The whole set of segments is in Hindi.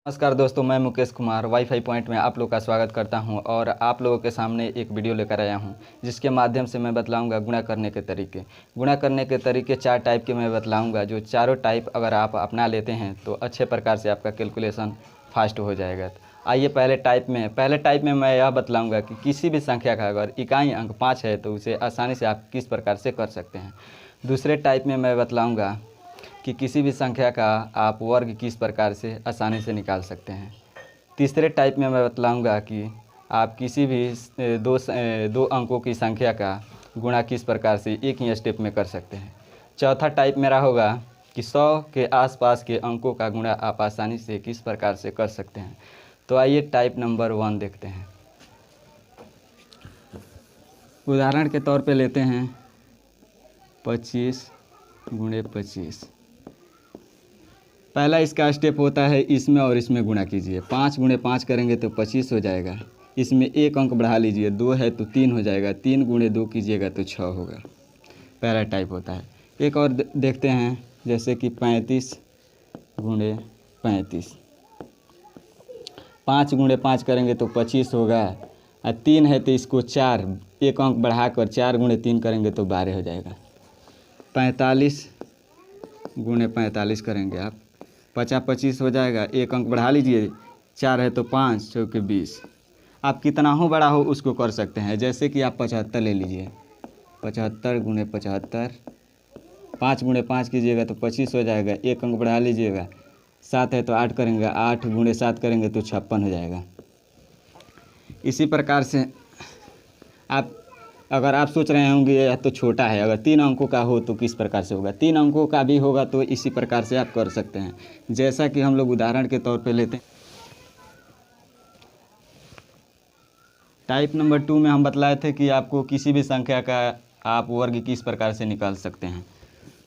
नमस्कार दोस्तों, मैं मुकेश कुमार वाईफाई पॉइंट में आप लोग का स्वागत करता हूं और आप लोगों के सामने एक वीडियो लेकर आया हूं जिसके माध्यम से मैं बतलाऊंगा गुणा करने के तरीके। गुणा करने के तरीके 4 टाइप के मैं बतलाऊंगा, जो चारों टाइप अगर आप अपना लेते हैं तो अच्छे प्रकार से आपका कैलकुलेशन फास्ट हो जाएगा। तो आइए पहले टाइप में मैं यह बतलाऊँगा कि किसी भी संख्या का अगर इकाई अंक 5 है तो उसे आसानी से आप किस प्रकार से कर सकते हैं। दूसरे टाइप में मैं बतलाऊँगा कि किसी भी संख्या का आप वर्ग किस प्रकार से आसानी से निकाल सकते हैं। तीसरे टाइप में मैं बतलाऊंगा कि आप किसी भी दो अंकों की संख्या का गुणा किस प्रकार से एक ही स्टेप में कर सकते हैं। चौथा टाइप मेरा होगा कि 100 के आसपास के अंकों का गुणा आप आसानी से किस प्रकार से कर सकते हैं। तो आइए टाइप नंबर 1 देखते हैं। उदाहरण के तौर पे लेते हैं 25 गुणे 25। पहला इसका स्टेप होता है इसमें और इसमें गुणा कीजिए। 5 गुणे 5 करेंगे तो 25 हो जाएगा। इसमें एक अंक बढ़ा लीजिए, 2 है तो 3 हो जाएगा। 3 गुणे 2 कीजिएगा तो 6 होगा। पहला टाइप होता है। एक और देखते हैं, जैसे कि 35 गुणे 35। 5 गुणे 5 करेंगे तो 25 होगा और 3 है तो इसको 4 एक अंक बढ़ाकर 4 गुणे 3 करेंगे तो 12 हो जाएगा। 45 गुणे 45 करेंगे आप, 50 25 हो जाएगा। एक अंक बढ़ा लीजिए, 4 है तो 5 चौके 20। आप कितना हो बड़ा हो उसको कर सकते हैं। जैसे कि आप 75 ले लीजिए, 75 गुणे 75। 5 गुणे 5 कीजिएगा तो 25 हो जाएगा। एक अंक बढ़ा लीजिएगा, 7 है तो 8 करेंगे, 8 गुणे 7 करेंगे तो 56 हो जाएगा। इसी प्रकार से अगर आप सोच रहे होंगे यह तो छोटा है, अगर 3 अंकों का हो तो किस प्रकार से होगा। 3 अंकों का भी होगा तो इसी प्रकार से आप कर सकते हैं। जैसा कि हम लोग उदाहरण के तौर पे लेते हैं, टाइप नंबर 2 में हम बतलाए थे कि आपको किसी भी संख्या का आप वर्ग किस प्रकार से निकाल सकते हैं।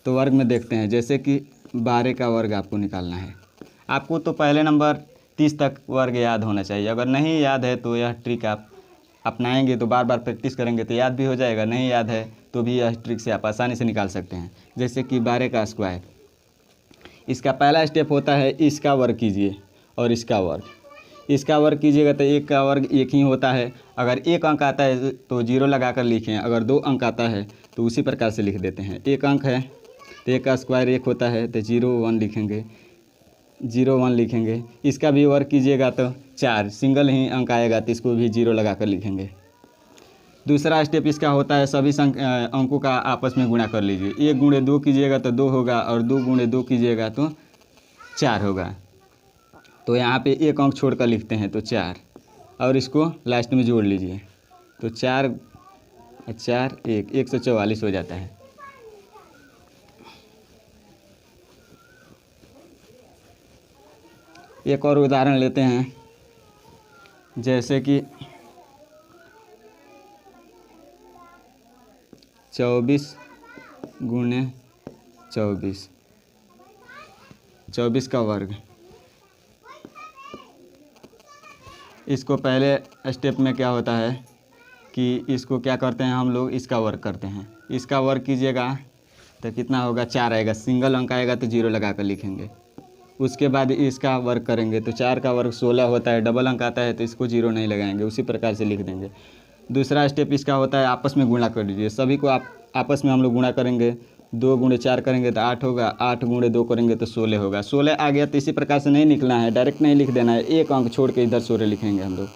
तो वर्ग में देखते हैं, जैसे कि 12 का वर्ग आपको निकालना है। आपको तो पहले नंबर 30 तक वर्ग याद होना चाहिए। अगर नहीं याद है तो यह ट्रिक आप अपनाएंगे तो बार बार प्रैक्टिस करेंगे तो याद भी हो जाएगा। नहीं याद है तो भी यह ट्रिक से आप आसानी से निकाल सकते हैं। जैसे कि 12 का स्क्वायर, इसका पहला स्टेप होता है इसका वर्ग कीजिए और इसका वर्ग। इसका वर्ग कीजिएगा तो एक का वर्ग एक ही होता है। अगर एक अंक आता है तो 0 लगा कर लिखें, अगर 2 अंक आता है तो उसी प्रकार से लिख देते हैं। एक अंक है तो एक का स्क्वायर 1 होता है तो 0 1 लिखेंगे, 0 1 लिखेंगे। इसका भी वर्ग कीजिएगा तो 4 सिंगल ही अंक आएगा तो इसको भी 0 लगा कर लिखेंगे। दूसरा स्टेप इसका होता है सभी अंकों का आपस में गुणा कर लीजिए। 1 गुणे 2 कीजिएगा तो 2 होगा और 2 गुणे 2 कीजिएगा तो 4 होगा। तो यहाँ पे एक अंक छोड़ कर लिखते हैं तो 4 और इसको लास्ट में जोड़ लीजिए तो 4 4 1 144 हो जाता है। एक और उदाहरण लेते हैं, जैसे कि 24 गुणे 24। 24 का वर्ग। इसको पहले स्टेप में क्या होता है कि इसको क्या करते हैं हम लोग, इसका वर्ग करते हैं। इसका वर्ग कीजिएगा तो कितना होगा, 4 आएगा। सिंगल अंक आएगा तो 0 लगा कर लिखेंगे। उसके बाद इसका वर्ग करेंगे तो 4 का वर्ग 16 होता है। डबल अंक आता है तो इसको 0 नहीं लगाएंगे, उसी प्रकार से लिख देंगे। दूसरा स्टेप इसका होता है आपस में गुणा कर लीजिए। सभी को आप आपस में हम लोग गुणा करेंगे। 2 गुणे 4 करेंगे तो 8 होगा, 8 गुणे 2 करेंगे तो 16 होगा। 16 आ गया तो इसी प्रकार से नहीं लिखना है, डायरेक्ट नहीं लिख देना है। एक अंक छोड़ के इधर 16 लिखेंगे हम लोग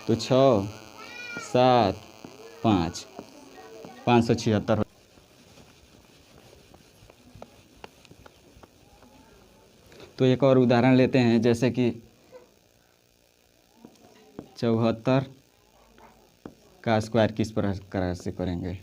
तो 6 7 5 576। तो एक और उदाहरण लेते हैं, जैसे कि 74 का स्क्वायर किस प्रकार से करेंगे।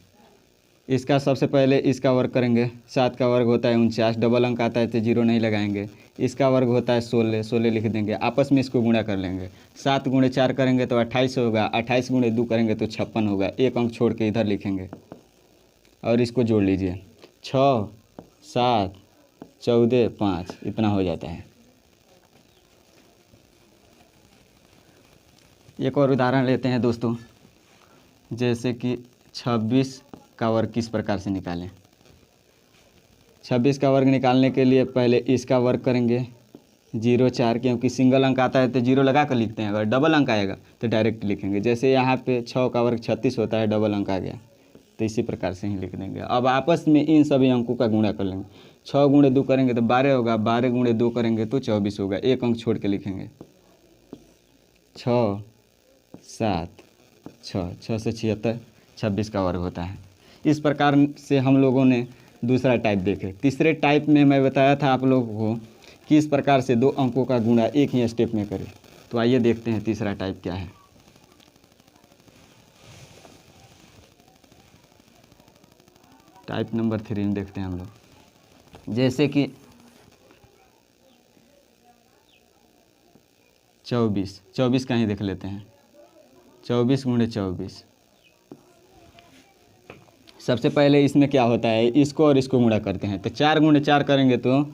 इसका सबसे पहले इसका वर्ग करेंगे। 7 का वर्ग होता है 49, डबल अंक आता है तो 0 नहीं लगाएंगे। इसका वर्ग होता है 16, 16 लिख देंगे। आपस में इसको गुणा कर लेंगे। 7 गुणे 4 करेंगे तो 28 होगा, 28 गुणे 2 करेंगे तो 56 होगा। एक अंक छोड़ के इधर लिखेंगे और इसको जोड़ लीजिए, 6 7 14 5 इतना हो जाता है। एक और उदाहरण लेते हैं दोस्तों, जैसे कि 26 का वर्ग किस प्रकार से निकालें। 26 का वर्ग निकालने के लिए पहले इसका वर्ग करेंगे 0 4, क्योंकि सिंगल अंक आता है तो 0 लगा कर लिखते हैं। अगर डबल अंक आएगा तो डायरेक्ट लिखेंगे। जैसे यहाँ पे 6 का वर्ग 36 होता है, डबल अंक आ गया तो इसी प्रकार से ही लिख देंगे। अब आपस में इन सभी अंकों का गुणा कर लेंगे। 6 गुणे 2 करेंगे तो 12 होगा, 12 गुणे 2 करेंगे तो 24 होगा। एक अंक छोड़ के लिखेंगे। 6 7 6, 6 से 76, 26 का वर्ग होता है। इस प्रकार से हम लोगों ने दूसरा टाइप देखे। तीसरे टाइप में मैं बताया था आप लोगों को कि इस प्रकार से दो अंकों का गुणा एक ही स्टेप में करें। तो आइए देखते हैं तीसरा टाइप क्या है। टाइप नंबर 3 में देखते हैं हम लोग। जैसे कि 24 का ही देख लेते हैं। 24 गुणे 24। सबसे पहले इसमें क्या होता है, इसको और इसको गुणा करते हैं। तो 4 गुणे 4 करेंगे तो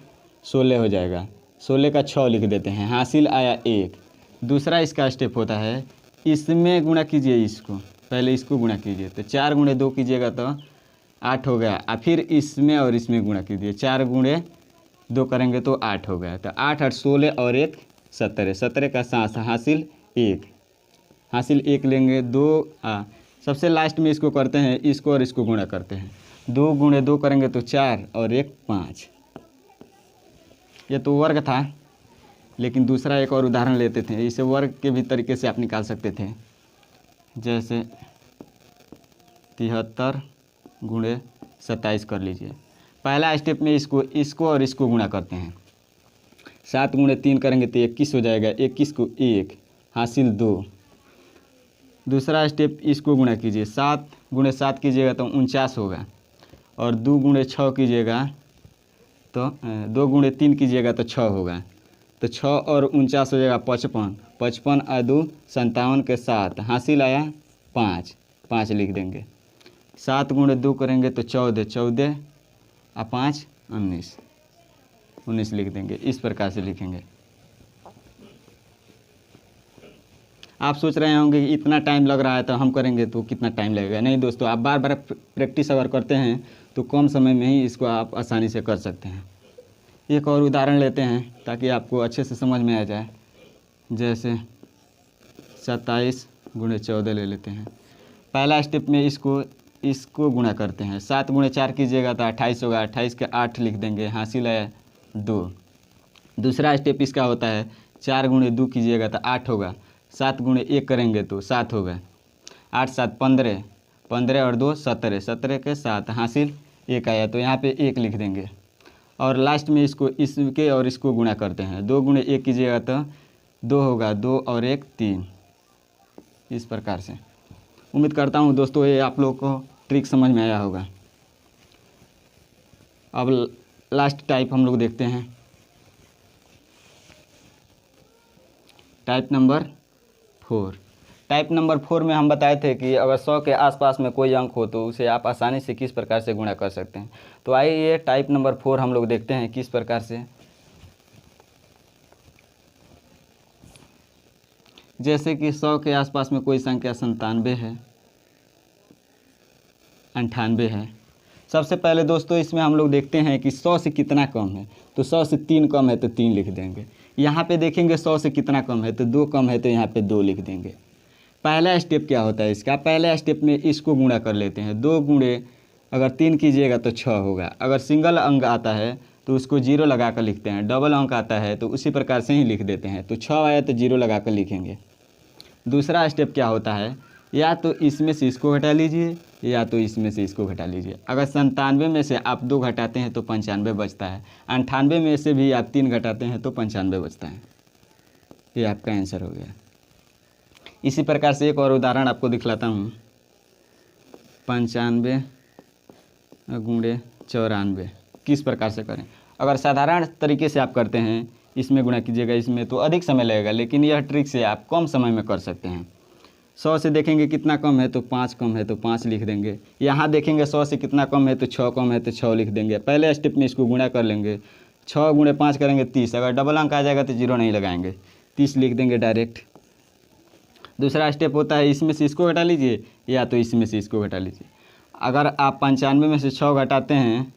16 हो जाएगा। 16 का 6 लिख देते हैं, हासिल आया 1। दूसरा इसका स्टेप होता है, इसमें गुणा कीजिए, इसको पहले इसको गुणा कीजिए। तो 4 गुणे 2 कीजिएगा तो 8 हो गया। और फिर इसमें और इसमें गुणा कीजिए। 4 गुणे 2 करेंगे तो 8 हो गया। तो 8 8 16 और 1 17। 17 का 7, हासिल 1। हासिल 1 लेंगे। 2 सबसे लास्ट में इसको करते हैं, इसको और इसको गुणा करते हैं। 2 गुणे 2 करेंगे तो 4 और 1 5। ये तो वर्ग था, लेकिन दूसरा एक और उदाहरण लेते थे। इसे वर्ग के भी तरीके से आप निकाल सकते थे। जैसे 73 गुणे 27 कर लीजिए। पहला स्टेप में इसको और इसको गुणा करते हैं। 7 गुणे 3 करेंगे तो 21 हो जाएगा। 21 को 1, हासिल 2। दूसरा स्टेप, इसको गुणा कीजिए। 7 गुणे 7 कीजिएगा तो 49 होगा। और 2 गुणे 6 कीजिएगा तो 2 गुणे 3 कीजिएगा तो 6 होगा। तो 6 और 49 हो जाएगा 55। 55 और 2 57 के 7, हासिल आया 5। 5 लिख देंगे। 7 गुणे 2 करेंगे तो 14। 14 और 5 19। 19 लिख देंगे। इस प्रकार से लिखेंगे। आप सोच रहे होंगे कि इतना टाइम लग रहा है तो हम करेंगे तो कितना टाइम लगेगा। नहीं दोस्तों, आप बार बार प्रैक्टिस अगर करते हैं तो कम समय में ही इसको आप आसानी से कर सकते हैं। एक और उदाहरण लेते हैं ताकि आपको अच्छे से समझ में आ जाए। जैसे 27 गुणे 14 ले लेते हैं। पहला स्टेप में इसको गुणा करते हैं। 7 गुणे 4 कीजिएगा तो 28 होगा। 28 के 8 लिख देंगे, हासिल है 2। दूसरा स्टेप इसका होता है, 4 गुणे 2 कीजिएगा तो 8 होगा। 7 गुणे 1 करेंगे तो 7 होगा। 8 7 15, 15 और 2 17। 17 के 7, हासिल 1 आया। तो यहाँ पे 1 लिख देंगे। और लास्ट में इसके और इसको गुणा करते हैं। 2 गुणे 1 कीजिएगा तो 2 होगा। 2 और 1 3। इस प्रकार से। उम्मीद करता हूँ दोस्तों ये आप लोग को ट्रिक समझ में आया होगा। अब लास्ट टाइप हम लोग देखते हैं। Type number 4। टाइप नंबर 4 में हम बताए थे कि अगर 100 के आसपास में कोई अंक हो तो उसे आप आसानी से किस प्रकार से गुणा कर सकते हैं। तो आइए टाइप नंबर 4 हम लोग देखते हैं किस प्रकार से। जैसे कि 100 के आसपास में कोई संख्या 97 है, 98 है। सबसे पहले दोस्तों इसमें हम लोग देखते हैं कि 100 से कितना कम है। तो 100 से 3 कम है तो 3 लिख देंगे। यहाँ पे देखेंगे 100 से कितना कम है तो 2 कम है तो यहाँ पे 2 लिख देंगे। पहला स्टेप क्या होता है इसका, पहले स्टेप में इसको गुणा कर लेते हैं। 2 गुणे अगर 3 कीजिएगा तो 6 होगा। अगर सिंगल अंक आता है तो उसको 0 लगा कर लिखते हैं। डबल अंक आता है तो उसी प्रकार से ही लिख देते हैं। तो 6 आया तो 0 लगा कर लिखेंगे। दूसरा स्टेप क्या होता है, या तो इसमें से इसको घटा लीजिए या तो इसमें से इसको घटा लीजिए। अगर 97 में से आप 2 घटाते हैं तो 95 बचता है। 98 में से भी आप 3 घटाते हैं तो 95 बचता है। ये आपका आंसर हो गया। इसी प्रकार से एक और उदाहरण आपको दिखलाता हूँ। 95 गुणे 94 किस प्रकार से करें। अगर साधारण तरीके से आप करते हैं, इसमें गुणा कीजिएगा, इसमें तो अधिक समय लगेगा, लेकिन यह ट्रिक से आप कम समय में कर सकते हैं। 100 से देखेंगे कितना कम है तो 5 कम है तो 5 लिख देंगे। यहाँ देखेंगे 100 से कितना कम है तो 6 कम है तो 6 लिख देंगे। पहले स्टेप में इसको गुणा कर लेंगे। 6 गुणे 5 करेंगे 30। अगर डबल अंक आ जाएगा तो 0 नहीं लगाएंगे, 30 लिख देंगे डायरेक्ट। दूसरा स्टेप होता है, इसमें से इसको घटा लीजिए या तो इसमें से इसको घटा लीजिए। अगर आप 95 में से 6 घटाते हैं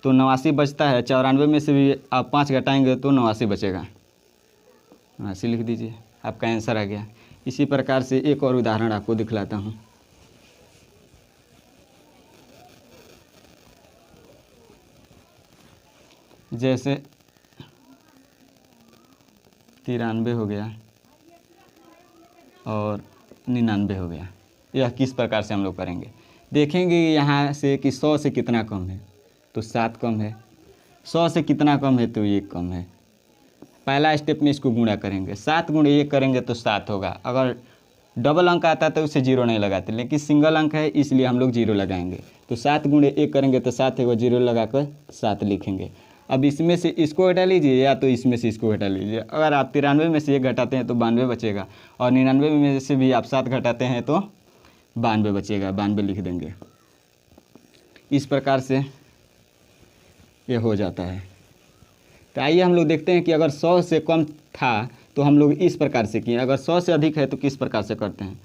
तो 89 बचता है। 94 में से भी आप 5 घटाएंगे तो 89 बचेगा। 80 लिख दीजिए, आपका आंसर आ गया। इसी प्रकार से एक और उदाहरण आपको दिखलाता हूँ। जैसे 93 हो गया और 99 हो गया। यह किस प्रकार से हम लोग करेंगे, देखेंगे यहाँ से कि 100 से कितना कम है, तो 7 कम है। 100 से कितना कम है, तो 1 कम है। पहला स्टेप में इसको गुणा करेंगे, 7 गुणे 1 करेंगे तो 7 होगा। अगर डबल अंक आता तो उसे 0 नहीं लगाते, लेकिन सिंगल अंक है इसलिए हम लोग 0 लगाएंगे। तो 7 गुणे 1 करेंगे तो 7 है, वो 0 लगाकर 7 लिखेंगे। अब इसमें से इसको हटा लीजिए या तो इसमें से इसको हटा लीजिए। अगर आप 93 में से 1 घटाते हैं तो 92 बचेगा, और 99 में से भी आप 7 घटाते हैं तो 92 बचेगा, 92 लिख देंगे। इस प्रकार से ये हो जाता है। तो आइए हम लोग देखते हैं कि अगर 100 से कम था तो हम लोग इस प्रकार से किए, अगर 100 से अधिक है तो किस प्रकार से करते हैं।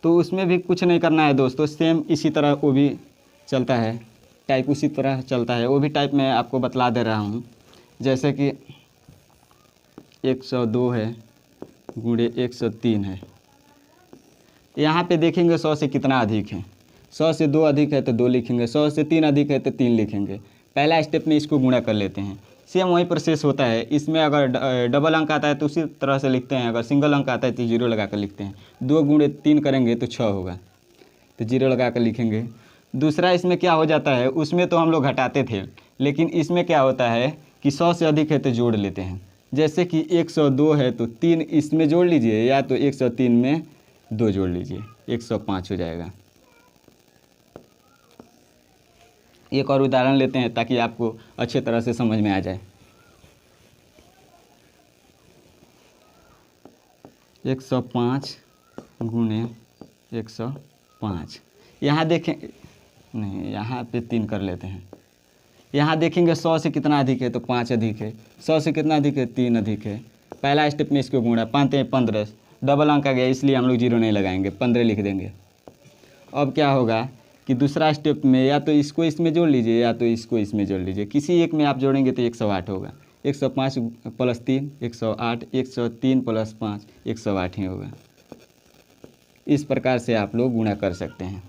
तो उसमें भी कुछ नहीं करना है दोस्तों, सेम इसी तरह वो भी चलता है, टाइप उसी तरह चलता है। वो भी टाइप मैं आपको बतला दे रहा हूँ। जैसे कि 102 है गुणे 103 है। यहाँ पे देखेंगे 100 से कितना अधिक है, 100 से 2 अधिक है तो 2 लिखेंगे, 100 से 3 अधिक है तो 3 लिखेंगे। पहला स्टेप में इसको गुणा कर लेते हैं। सेम वही प्रोसेस होता है। इसमें अगर डबल अंक आता है तो उसी तरह से लिखते हैं, अगर सिंगल अंक आता है तो 0 लगा कर लिखते हैं। 2 गुणे 3 करेंगे तो 6 होगा, तो 0 लगा कर लिखेंगे। दूसरा इसमें क्या हो जाता है, उसमें तो हम लोग घटाते थे, लेकिन इसमें क्या होता है कि 100 से अधिक है तो जोड़ लेते हैं। जैसे कि 102 है तो 3 इसमें जोड़ लीजिए, या तो 103 में 2 जोड़ लीजिए, 105 हो जाएगा। एक और उदाहरण लेते हैं ताकि आपको अच्छे तरह से समझ में आ जाए। 105 गुणे 105, यहाँ देखें, नहीं यहाँ पे 3 कर लेते हैं। यहाँ देखेंगे 100 से कितना अधिक है तो 5 अधिक है, 100 से कितना अधिक है 3 अधिक है। पहला स्टेप में इसको गुणा, 5 हैं 15, डबल अंक आ गया इसलिए हम लोग 0 नहीं लगाएंगे, 15 लिख देंगे। अब क्या होगा कि दूसरा स्टेप में या तो इसको इसमें जोड़ लीजिए या तो इसको इसमें जोड़ लीजिए, किसी एक में आप जोड़ेंगे तो 108 होगा। 105 + 3 108, 103 + 5 108 ही होगा। इस प्रकार से आप लोग गुणा कर सकते हैं।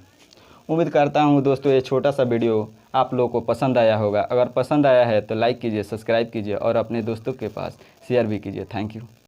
उम्मीद करता हूँ दोस्तों ये छोटा सा वीडियो आप लोगों को पसंद आया होगा। अगर पसंद आया है तो लाइक कीजिए, सब्सक्राइब कीजिए और अपने दोस्तों के पास शेयर भी कीजिए। Thank you.